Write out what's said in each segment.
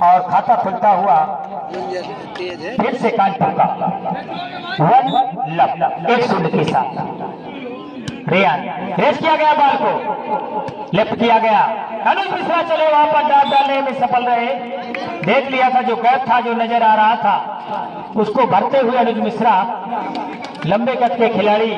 और खाता खुलता हुआ फिर से कानपुर का 1 के साथ रेयान रेस किया गया, बाल को लेफ्ट किया गया। अनुज मिश्रा चले वहां पर डाल डालने में सफल रहे। देख लिया था जो गैप था, जो नजर आ रहा था, उसको भरते हुए अनुज मिश्रा लंबे कद के खिलाड़ी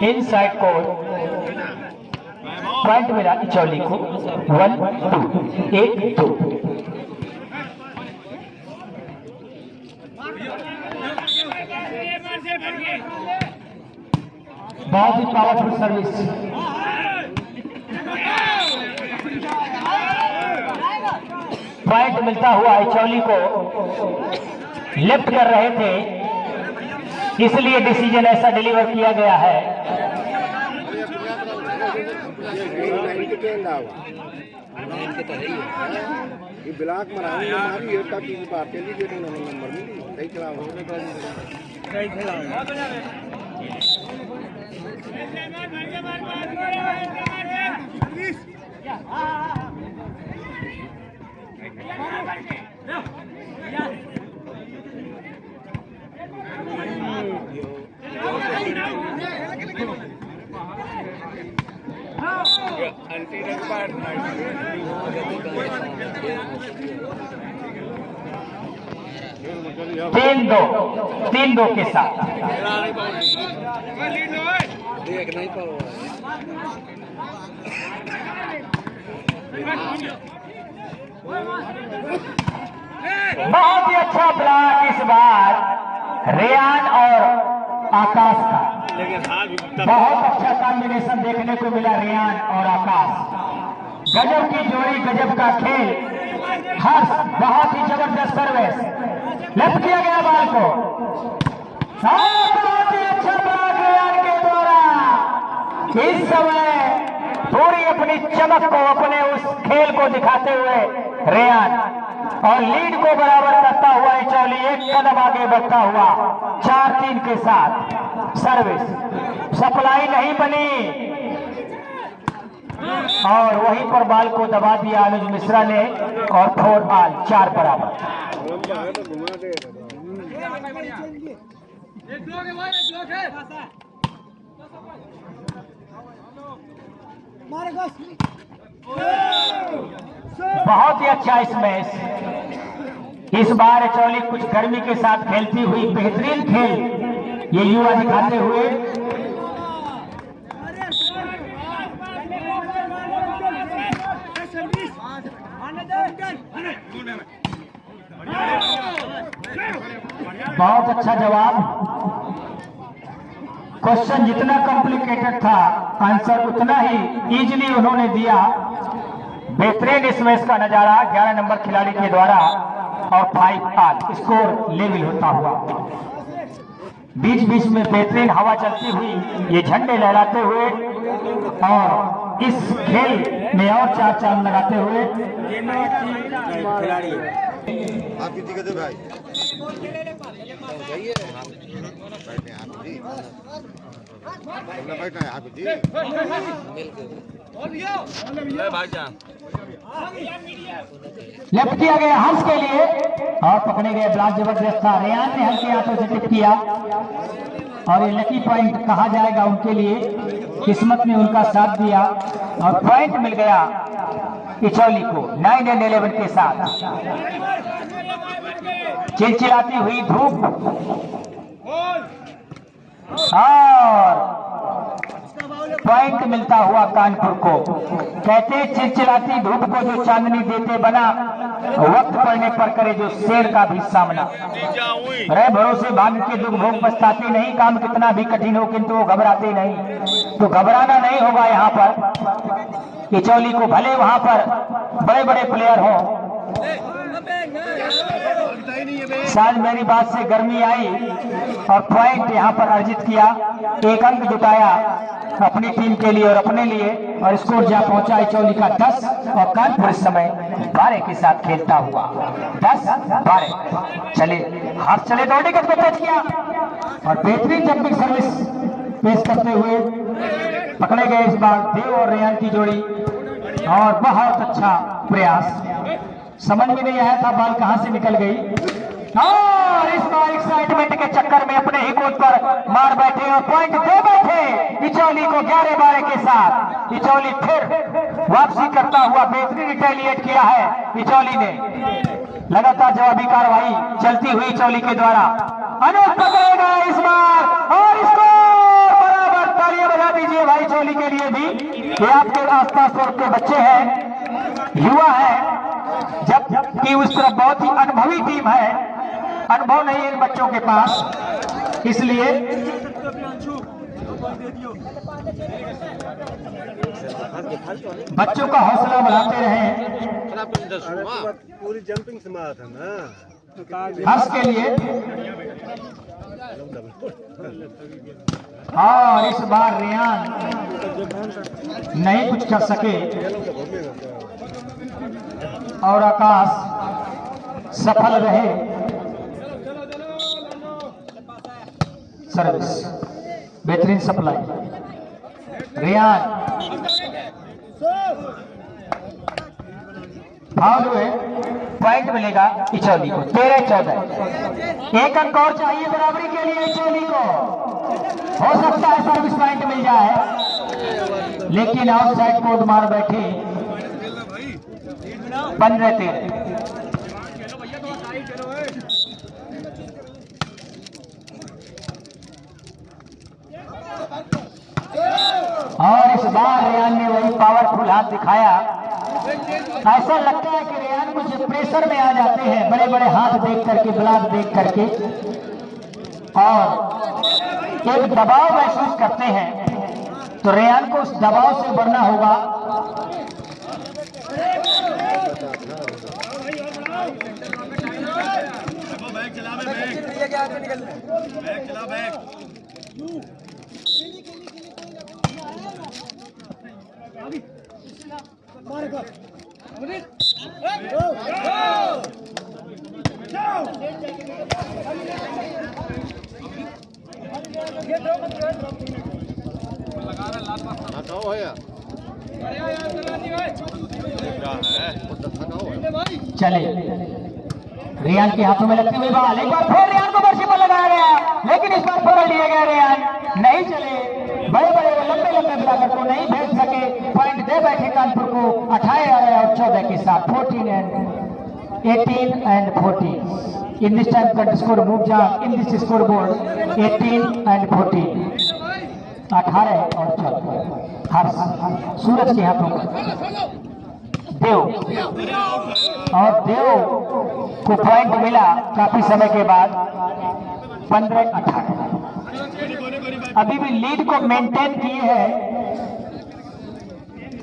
इनसाइड कोड पॉइंट मिला इचौली को 1-2 1-2। बहुत ही पावरफुल सर्विस। पॉइंट मिलता हुआ इचौली को। लेफ्ट कर रहे थे इसलिए डिसीजन ऐसा डिलीवर किया गया है। ब्लॉक तीन दो के साथ देख नहीं पाओ। बहुत ही अच्छा ब्लॉक इस बार रेयान और आकाश का। बहुत अच्छा कॉम्बिनेशन देखने को मिला रेयान और आकाश। गजब की जोड़ी, गजब का खेल। हर्ष बहुत ही जबरदस्त सर्विस। लेफ्ट किया गया बाल को। बहुत ही अच्छा ब्लॉक रेयान के द्वारा। इस समय पूरी अपनी चमक को, अपने उस खेल को दिखाते हुए रेयान और लीड को बराबर करता हुआ इचौली एक कदम आगे बढ़ता हुआ 4-3 के साथ। सर्विस सप्लाई नहीं बनी और वहीं पर बाल को दबा दिया अनुज मिश्रा ने और 4 ऑल 4 बराबर। बहुत ही अच्छा इस मैच। इस बार इचौली कुछ गर्मी के साथ खेलती हुई बेहतरीन खेल ये युवा दिखाते हुए बहुत अच्छा जवाब। क्वेश्चन जितना कॉम्प्लिकेटेड था, आंसर उतना ही इजीली उन्होंने दिया। बेहतरीन इस मैच का नजारा 11 नंबर खिलाड़ी के द्वारा और 5 ऑल स्कोर लेवल होता हुआ। बीच बीच में बेहतरीन हवा चलती हुई ये झंडे लहराते हुए और इस खेल में और 4 चांद लगाते हुए आप कितनी कहते भाई? लेफ्ट किया गया हंस के लिए और पकड़े गए। ब्लॉक जबरदस्त था। रेयान ने हल्के हाथों से टिप किया और ये लकी पॉइंट कहा जाएगा उनके लिए। किस्मत ने उनका साथ दिया और पॉइंट मिल गया इचौली को 9 and 11 के साथ। चिलचिलाती हुई धूप और पॉइंट मिलता हुआ कानपुर को। कहते चिलचिलाती धूप को जो चांदनी देते बना, वक्त पड़ने पर करे जो शेर का भी सामना। रहे भरोसे भाग्य के दुख भोग पछताते नहीं। काम कितना भी कठिन हो किंतु वो घबराते नहीं। तो घबराना नहीं होगा यहाँ पर। इचौली को भले वहां पर बड़े बड़े प्लेयर हो शायद मेरी बात से गर्मी आई और पॉइंट यहाँ पर अर्जित किया, एक अंक जुटाया अपनी टीम के लिए और अपने लिए, और स्कोर जा पहुंचा इचौली का 10 और कानपुर इस समय 12 के साथ खेलता हुआ 10-12। चले हाथ चले दौड़ने का टच किया और बेहतरीन जंपिंग सर्विस पेश करते हुए पकड़े गए इस बार देव और रेयान की जोड़ी, और बहुत अच्छा प्रयास। समझ में नहीं आया था बाल कहां से निकल गई, और इस बार एक्साइटमेंट के चक्कर में अपने ही कोट पर मार बैठे और पॉइंट दे बैठे इचौली को 11-12 के साथ। इचौली फिर वापसी करता हुआ बेहतरीन रिटेलिएट किया है इचौली ने। लगातार जवाबी कार्रवाई चलती हुई इचौली के द्वारा। अनुज पकड़ेगा इस बार और इसको बराबर। तालियां बजा दीजिए भाई इचौली के लिए भी, कि आपके आसपास और के बच्चे हैं, युवा है, जबकि उस तरफ बहुत ही अनुभवी टीम है। अनुभव नहीं है इन बच्चों के पास, इसलिए बच्चों का हौसला बढ़ाते रहें। पूरी जंपिंग से मारा था ना हर्ष के लिए। और इस बार रेयान नहीं कुछ कर सके और आकाश सफल रहे। सर्विस बेहतरीन सप्लाई रेयान फाउल हुए, पॉइंट मिलेगा इचौली को 13-14। एक अंक और चाहिए बराबरी के लिए इचौली को। हो सकता है सर्विस पॉइंट मिल जाए, लेकिन आउटसाइड कोड मार बैठे 15-13। और इस बार रेयान ने वही पावरफुल हाथ दिखाया। ऐसा लगता है कि रेयान कुछ प्रेशर में आ जाते हैं, बड़े बड़े हाथ देख करके, ब्लॉक देख करके, और एक दबाव महसूस करते हैं, तो रेयान को उस दबाव से बढ़ना होगा। चले रेयान के हाथों में लगती हुई बॉल, एक बार फिर रेयान को बर्शी पर लगाया गया, लेकिन इस बार पकड़ लिया गया। रेयान नहीं चले, बड़े बड़े लंबे ब्लॉकर को नहीं भेज सके। पॉइंट दे बैठे कानपुर को 18 और 14 के साथ 18 and 14। In this time current score moved down in this scoreboard 18 and 14, 18 और 14। हर्ष सूरज के हाथों में देव, और देव को पॉइंट मिला काफी समय के बाद 15-18। अभी भी लीड को मेंटेन किए हैं।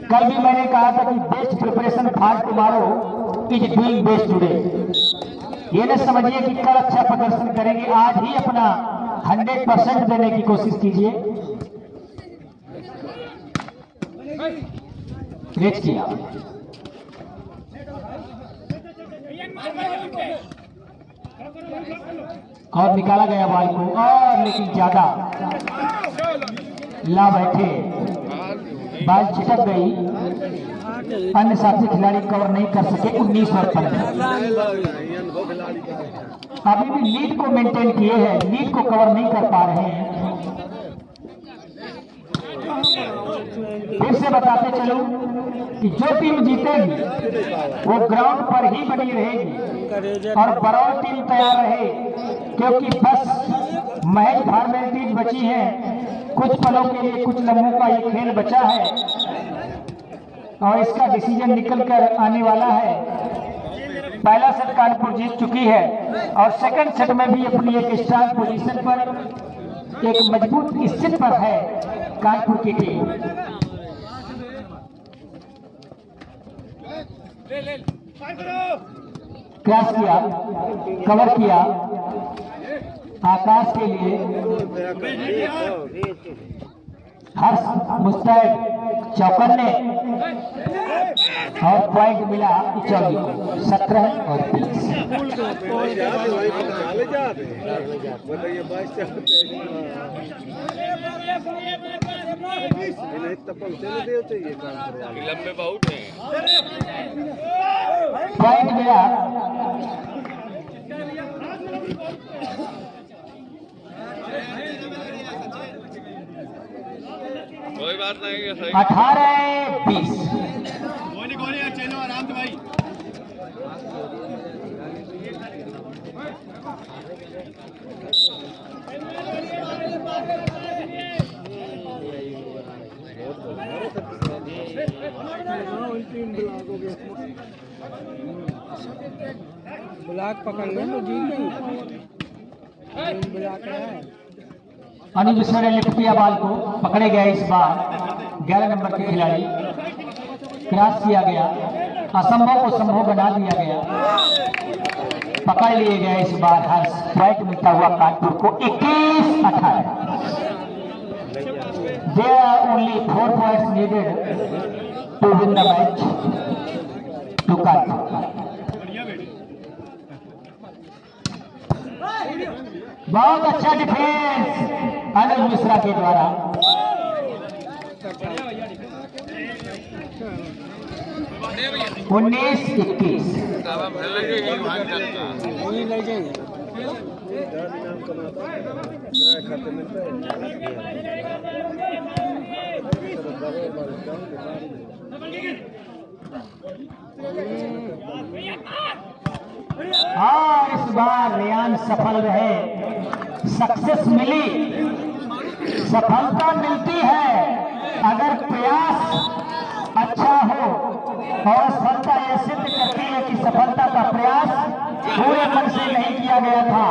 कल भी मैंने कहा था कि best preparation for tomorrow is doing best today. ये न समझिए कि कल अच्छा प्रदर्शन करेंगे, आज ही अपना 100% देने की कोशिश कीजिए। रेच किया और निकाला गया बॉल को, और लेकिन ज्यादा ला बैठे, बॉल छिटक गई, अन्य साथी खिलाड़ी कवर नहीं कर सके। 19 और 15। अभी भी लीड को मेंटेन किए हैं, लीड को कवर नहीं कर पा रहे हैं। फिर से बताते चलूं कि जो टीम जीतेगी वो ग्राउंड पर ही बनी रहेगी और बरौल टीम तैयार रहे, क्योंकि बस महज फॉर्मेलिटीज बची हैं। कुछ पलों के लिए, कुछ लम्हों का ये खेल बचा है और इसका डिसीजन निकल कर आने वाला है। पहला सेट कानपुर जीत चुकी है और सेकंड सेट में भी अपनी एक स्ट्रांग पोजीशन पर, एक मजबूत स्थिति पर है कानपुर की टीम। क्रॉस किया, कवर किया आकाश के लिए, हर्ष मुस्तैद चौकन्ने और पॉइंट मिला इचौली को 17 और 30। लंबे बहुत है। पॉइंट मिला कोई बात नहीं, 18-20। चलो आराम से भाई। ब्लॉक पकड़ना तो जीत गई। ब्लॉक है अनुज मिश्रा ने लिफ्ट किया बॉल को, पकड़े गए इस बार 11 नंबर के खिलाड़ी, क्रॉस किया गया, असंभव को संभव बना दिया गया, पकड़ लिए गए इस बार हर्ष, पॉइंट मिलता हुआ कानपुर को 21-18। There are only 4 points needed to win the match to Kanpur. बहुत अच्छा डिफेंस अनुज मिश्रा के द्वारा। 19-21। और इस बार रेयान सफल रहे, सक्सेस मिली, सफलता मिलती है अगर प्रयास अच्छा हो, और सफलता यह सिद्ध करती है कि सफलता का प्रयास पूरे मन से नहीं किया गया था।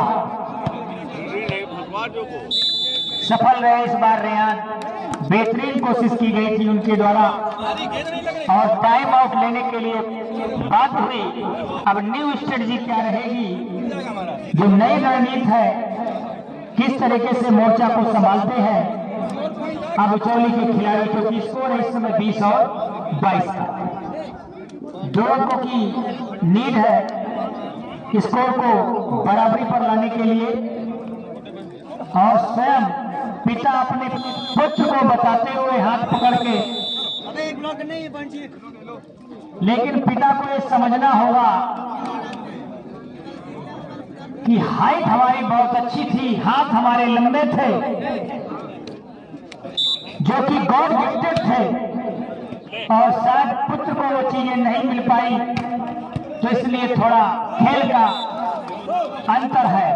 सफल रहे इस बार रेयान, बेहतरीन कोशिश की गई थी उनके द्वारा और टाइम आउट लेने के लिए बात हुई। अब न्यू स्ट्रेटजी क्या रहेगी, जो नई रणनीति है, किस तरीके से मोर्चा को संभालते हैं अब चौली के खिलाड़ी, क्योंकि स्कोर है इस समय 20 और 22 का। 2 अंकों की नीड है स्कोर को बराबरी पर लाने के लिए, और स्वयं पिता अपने पुत्र को बताते हुए हाथ पकड़ के, लेकिन पिता को यह समझना होगा कि हाइट हमारी बहुत अच्छी थी, हाथ हमारे लंबे थे, जो कि गॉड गिफ्टेड थे, और शायद पुत्र को वो चीजें नहीं मिल पाई, तो इसलिए थोड़ा खेल का अंतर है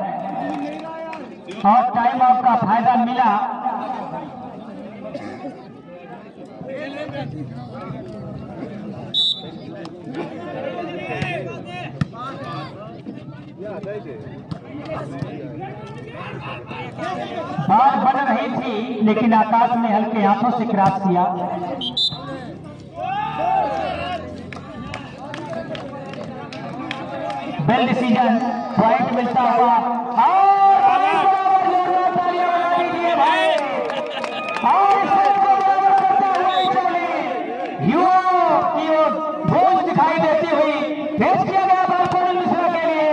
और टाइम आउट का फायदा मिला। बात बन रही थी, लेकिन आकाश ने हल्के हाथों से क्रॉस किया। वेल डिसीजन, पॉइंट मिलता हुआ भोज दिखाई देती हुई पेश किया गया बॉल को मिश्रा के लिए,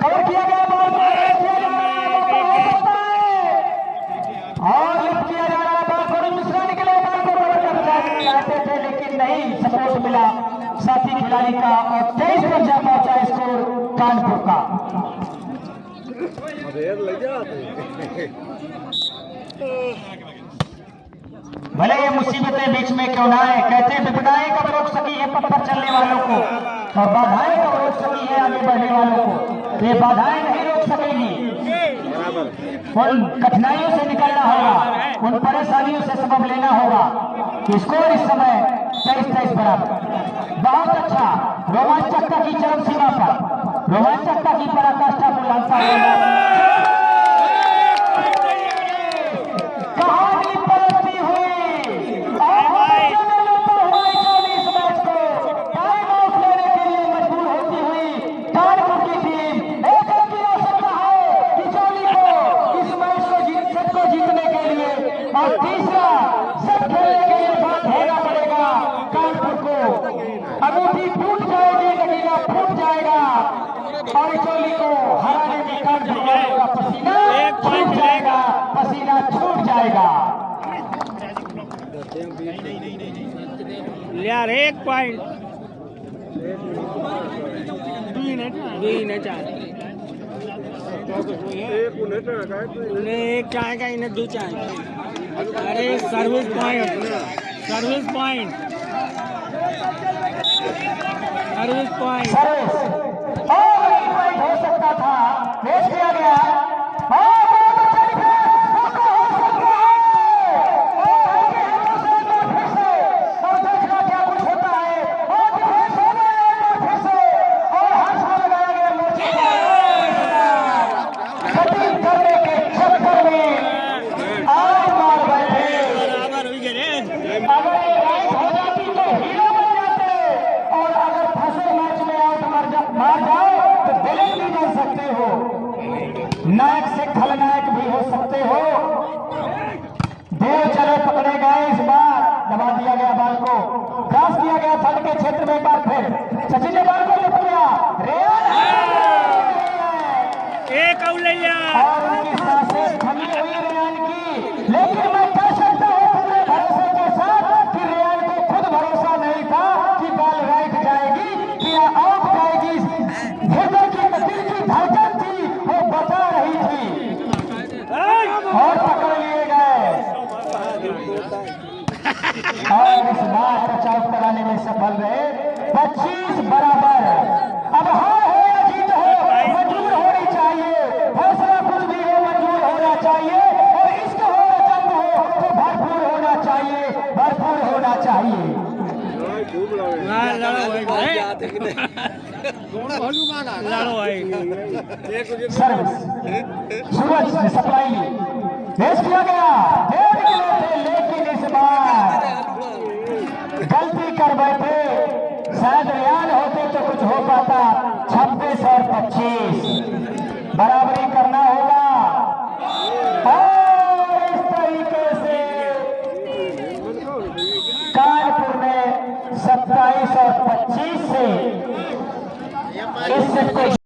कवर किया गया बॉल को और लिफ्ट किया जा रहा बॉल को मिश्रा निकले, बॉल को कवर कर चाहते थे लेकिन नहीं, सपोर्ट मिला साथी खिलाड़ी का और 23 पर जा पहुंचा स्कोर कानपुर का। भले ये मुसीबतें बीच में क्यों ना आए, कहते हैं विपदाएं कब रोक सकी है पथ पर चलने वालों को, और बाधाएं कब रोक सकी है आगे बढ़ने वालों को। ये बाधाएं नहीं रोक सकेंगी, उन कठिनाइयों से निकलना होगा, उन परेशानियों से सबक लेना होगा। स्कोर इस समय 23-23 बराबर। बहुत अच्छा, रोमांचकता की चरम सीमा पर, रोमांचकता की पराकाष्ठा को लांछा होगा। जाएगा। यार 1 पॉइंट 2 चार एक चाय का इन्हें 2 चाय। अरे service point service point service point service और एक पॉइंट हो सकता था, पेश किया गया। नायक से खलनायक भी हो सकते हो। दो चले पकड़े गए, इस बार दबा दिया गया बॉल को, क्रॉस किया गया थर्ड के क्षेत्र में। एक बार फिर सचिन ने बॉल को लिप किया, एक और ले लिया और उनकी सांसें थमी हुई रेयान की। लेकिन मैं कह सकता हूं पूरे भरोसे के साथ कि रेयान को खुद भरोसा नहीं था कि बॉल राइट जाएगी या आउट जाएगी। हृदय की दिल की धड़कन थी, वो बता रही थी और पकड़ लिए गए और इस बार टच आउट कराने में सफल रहे। 25 बराबर। अब हार हो या जीत हो, मंजूर होनी चाहिए। फैसला कुछ भी हो, मंजूर होना चाहिए। और इश्क हो या जंग हो तो भरपूर होना चाहिए, भरपूर होना चाहिए। सर्विस सूरज ने सप्लाई ली, पेश किया गया, डेढ़ किलो थे, लेकिन इस बार गलती कर बैठे। शायद रेयान होते तो कुछ हो पाता। 26 और 25 बराबरी करना होगा। और इस तरीके से कानपुर ने 27 और 25 से इस सेट को